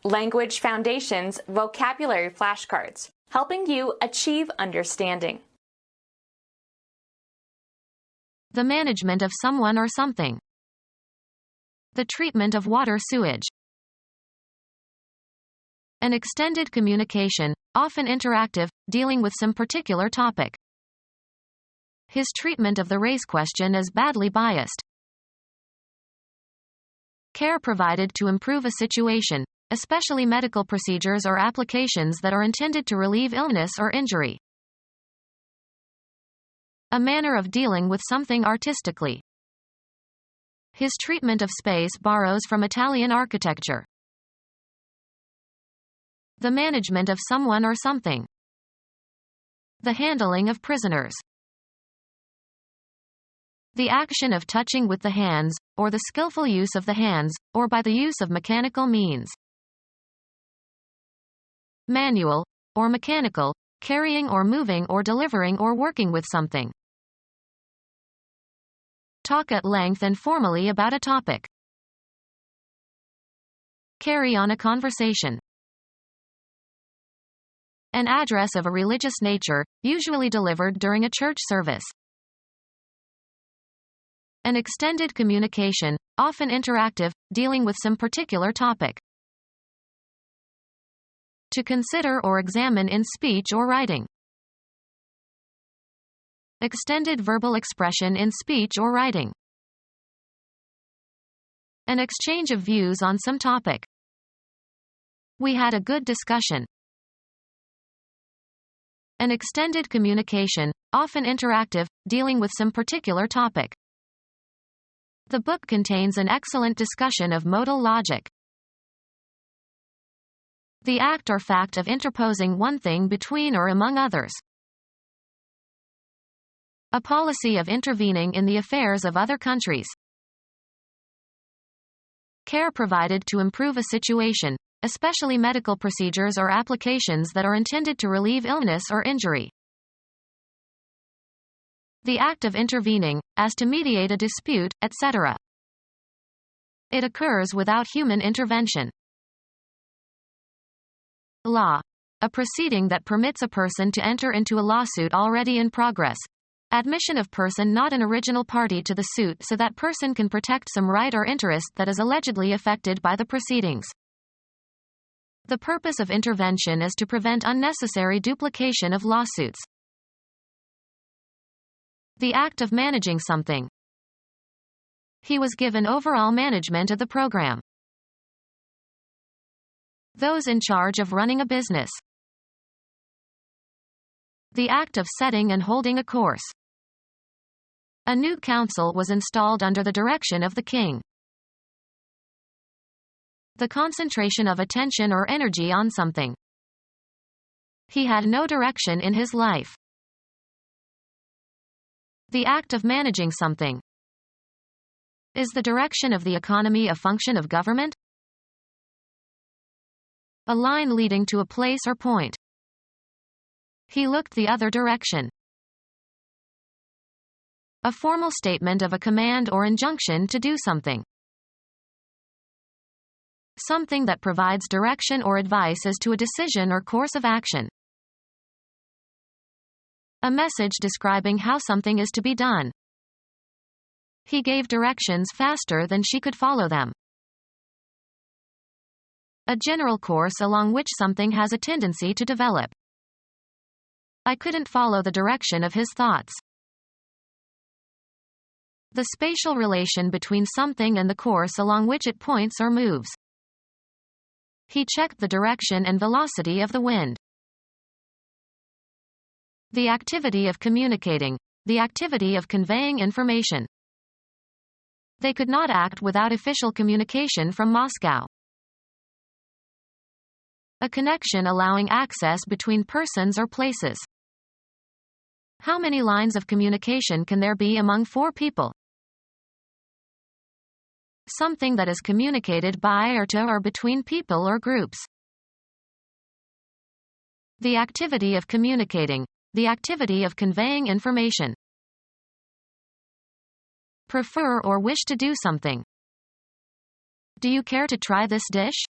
Language Foundations Vocabulary Flashcards, helping you achieve understanding. The management of someone or something. The treatment of water sewage. An extended communication, often interactive, dealing with some particular topic. His treatment of the race question is badly biased. Care provided to improve a situation, especially medical procedures or applications that are intended to relieve illness or injury. A manner of dealing with something artistically. His treatment of space borrows from Italian architecture. The management of someone or something. The handling of prisoners. The action of touching with the hands, or the skillful use of the hands, or by the use of mechanical means. Manual, or mechanical, carrying or moving or delivering or working with something. Talk at length and formally about a topic. Carry on a conversation. An address of a religious nature, usually delivered during a church service. An extended communication, often interactive, dealing with some particular topic. To consider or examine in speech or writing. Extended verbal expression in speech or writing. An exchange of views on some topic. We had a good discussion. An extended communication, often interactive, dealing with some particular topic. The book contains an excellent discussion of modal logic. The act or fact of interposing one thing between or among others. A policy of intervening in the affairs of other countries. Care provided to improve a situation, especially medical procedures or applications that are intended to relieve illness or injury. The act of intervening, as to mediate a dispute, etc. It occurs without human intervention. Law. A proceeding that permits a person to enter into a lawsuit already in progress. Admission of person not an original party to the suit so that person can protect some right or interest that is allegedly affected by the proceedings. The purpose of intervention is to prevent unnecessary duplication of lawsuits. The act of managing something. He was given overall management of the program. Those in charge of running a business. The act of setting and holding a course. A new council was installed under the direction of the king. The concentration of attention or energy on something. He had no direction in his life. The act of managing something. Is the direction of the economy a function of government? A line leading to a place or point. He looked the other direction. A formal statement of a command or injunction to do something. Something that provides direction or advice as to a decision or course of action. A message describing how something is to be done. He gave directions faster than she could follow them. A general course along which something has a tendency to develop. I couldn't follow the direction of his thoughts. The spatial relation between something and the course along which it points or moves. He checked the direction and velocity of the wind. The activity of communicating. The activity of conveying information. They could not act without official communication from Moscow. A connection allowing access between persons or places. How many lines of communication can there be among four people? Something that is communicated by or to or between people or groups. The activity of communicating. The activity of conveying information. Prefer or wish to do something. Do you care to try this dish?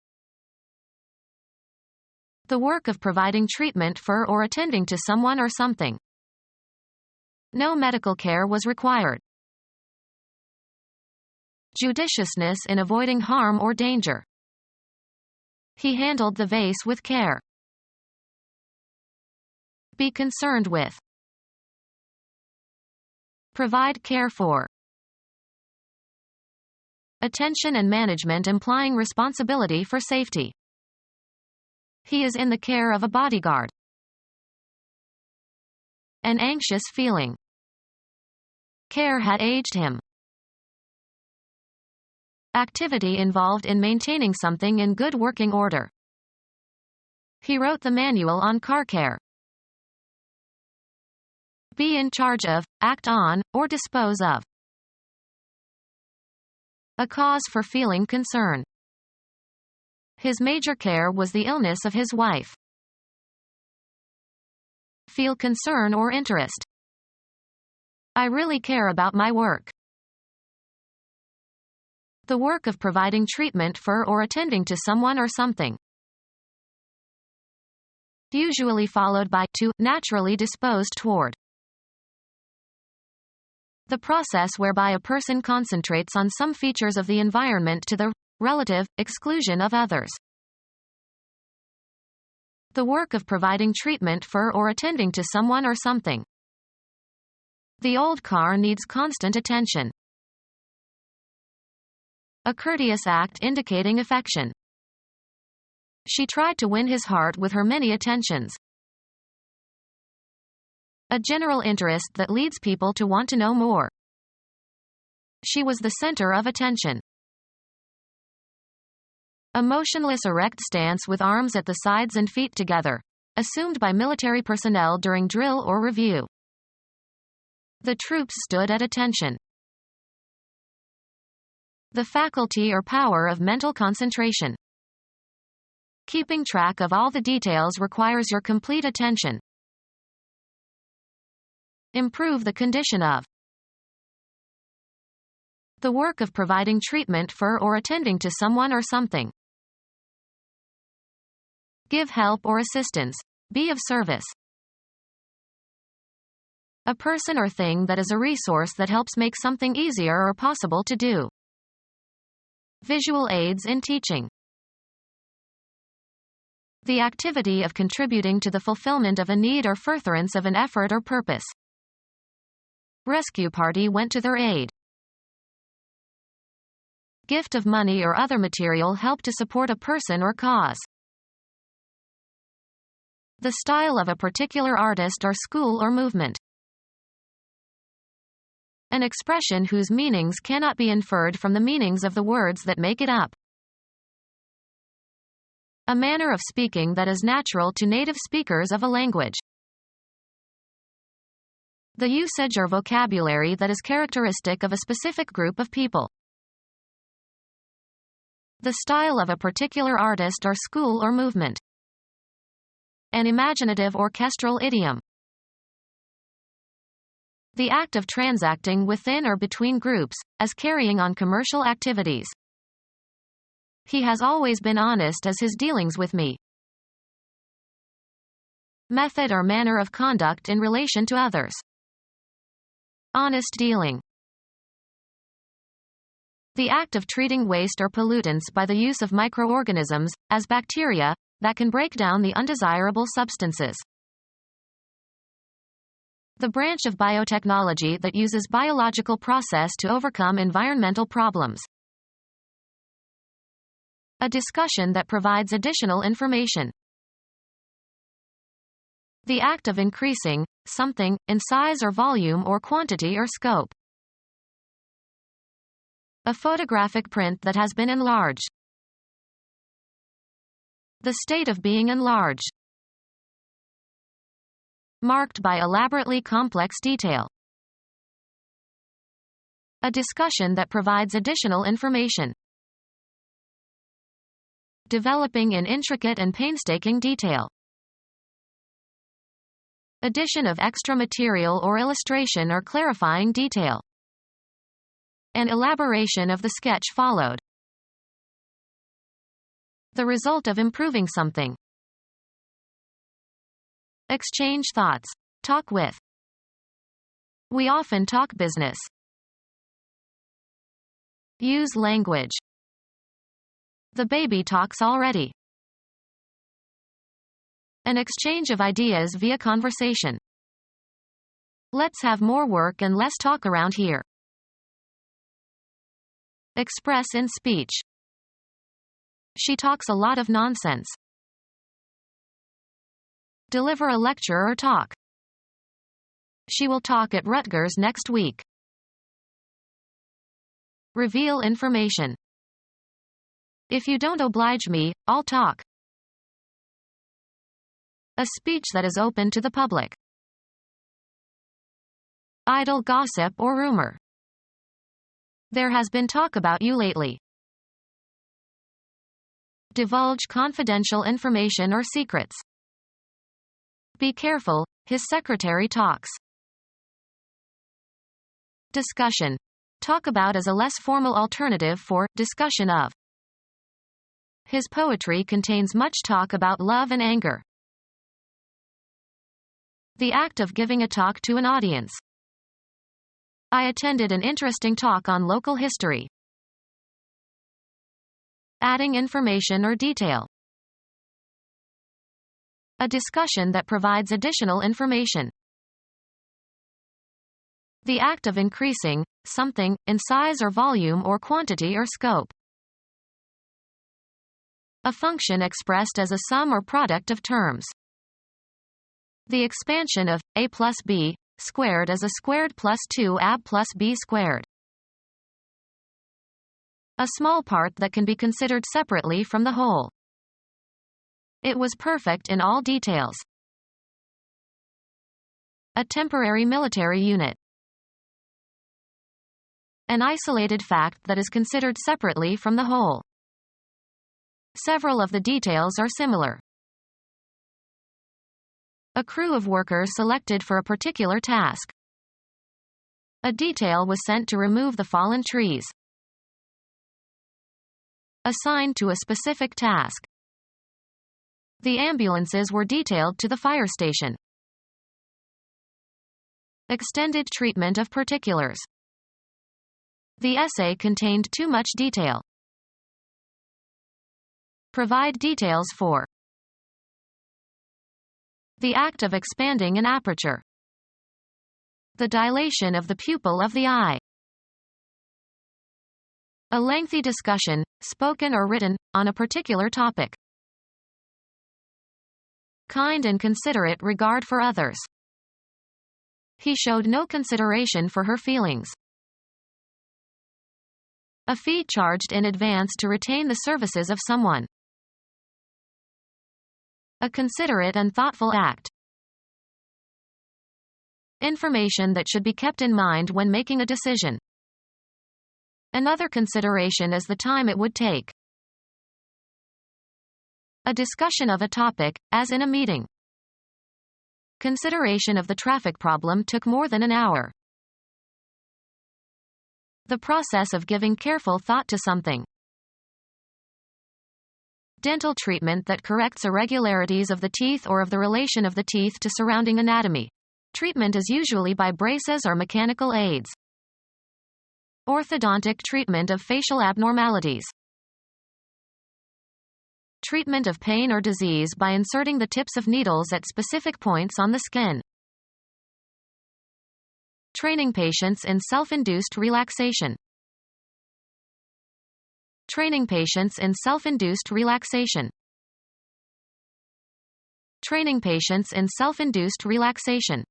The work of providing treatment for or attending to someone or something. No medical care was required. Judiciousness in avoiding harm or danger. He handled the vase with care. Be concerned with. Provide care for. Attention and management implying responsibility for safety. He is in the care of a bodyguard. An anxious feeling. Care had aged him. Activity involved in maintaining something in good working order. He wrote the manual on car care. Be in charge of, act on, or dispose of. A cause for feeling concern. His major care was the illness of his wife. Feel concern or interest. I really care about my work. The work of providing treatment for or attending to someone or something. Usually followed by to, naturally disposed toward. The process whereby a person concentrates on some features of the environment to the relative exclusion of others. The work of providing treatment for or attending to someone or something. The old car needs constant attention. A courteous act indicating affection. She tried to win his heart with her many attentions. A general interest that leads people to want to know more. She was the center of attention. A motionless erect stance with arms at the sides and feet together, assumed by military personnel during drill or review. The troops stood at attention. The faculty or power of mental concentration. Keeping track of all the details requires your complete attention. Improve the condition of. The work of providing treatment for or attending to someone or something. Give help or assistance. Be of service. A person or thing that is a resource that helps make something easier or possible to do. Visual aids in teaching. The activity of contributing to the fulfillment of a need or furtherance of an effort or purpose. Rescue party went to their aid. Gift of money or other material help to support a person or cause. The style of a particular artist or school or movement. An expression whose meanings cannot be inferred from the meanings of the words that make it up. A manner of speaking that is natural to native speakers of a language. The usage or vocabulary that is characteristic of a specific group of people. The style of a particular artist or school or movement. An imaginative orchestral idiom. The act of transacting within or between groups, as carrying on commercial activities. He has always been honest as his dealings with me. Method or manner of conduct in relation to others. Honest dealing. The act of treating waste or pollutants by the use of microorganisms, as bacteria, that can break down the undesirable substances. The branch of biotechnology that uses biological process to overcome environmental problems. A discussion that provides additional information. The act of increasing something in size or volume or quantity or scope. A photographic print that has been enlarged. The state of being enlarged. Marked by elaborately complex detail. A discussion that provides additional information. Developing in intricate and painstaking detail. Addition of extra material or illustration or clarifying detail. An elaboration of the sketch followed. The result of improving something. Exchange thoughts. Talk with. We often talk business. Use language. The baby talks already. An exchange of ideas via conversation. Let's have more work and less talk around here. Express in speech. She talks a lot of nonsense. Deliver a lecture or talk. She will talk at Rutgers next week. Reveal information. If you don't oblige me, I'll talk. A speech that is open to the public. Idle gossip or rumor. There has been talk about you lately. Divulge confidential information or secrets. Be careful, his secretary talks. Discussion. Talk about as a less formal alternative for discussion of. His poetry contains much talk about love and anger. The act of giving a talk to an audience. I attended an interesting talk on local history. Adding information or detail. A discussion that provides additional information. The act of increasing something in size or volume or quantity or scope. A function expressed as a sum or product of terms. The expansion of a plus b squared as a squared plus 2ab plus b squared. A small part that can be considered separately from the whole. It was perfect in all details. A temporary military unit. An isolated fact that is considered separately from the whole. Several of the details are similar. A crew of workers selected for a particular task. A detail was sent to remove the fallen trees. Assigned to a specific task. The ambulances were detailed to the fire station. Extended treatment of particulars. The essay contained too much detail. Provide details for. The act of expanding an aperture. The dilation of the pupil of the eye. A lengthy discussion, spoken or written, on a particular topic. Kind and considerate regard for others. He showed no consideration for her feelings. A fee charged in advance to retain the services of someone. A considerate and thoughtful act. Information that should be kept in mind when making a decision. Another consideration is the time it would take. A discussion of a topic, as in a meeting. Consideration of the traffic problem took more than an hour. The process of giving careful thought to something. Dental treatment that corrects irregularities of the teeth or of the relation of the teeth to surrounding anatomy. Treatment is usually by braces or mechanical aids. Orthodontic treatment of facial abnormalities. Treatment of pain or disease by inserting the tips of needles at specific points on the skin. Training patients in self-induced relaxation. Training patients in self-induced relaxation. Training patients in self-induced relaxation.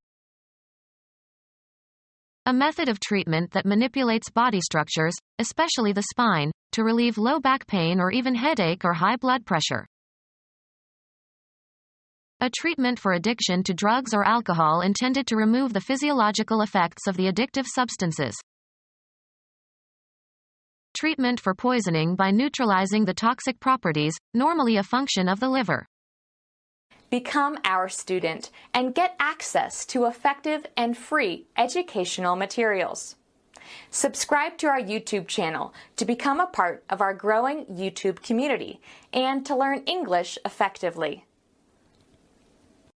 A method of treatment that manipulates body structures, especially the spine, to relieve low back pain or even headache or high blood pressure. A treatment for addiction to drugs or alcohol intended to remove the physiological effects of the addictive substances. Treatment for poisoning by neutralizing the toxic properties, normally a function of the liver. Become our student and get access to effective and free educational materials. Subscribe to our YouTube channel to become a part of our growing YouTube community and to learn English effectively.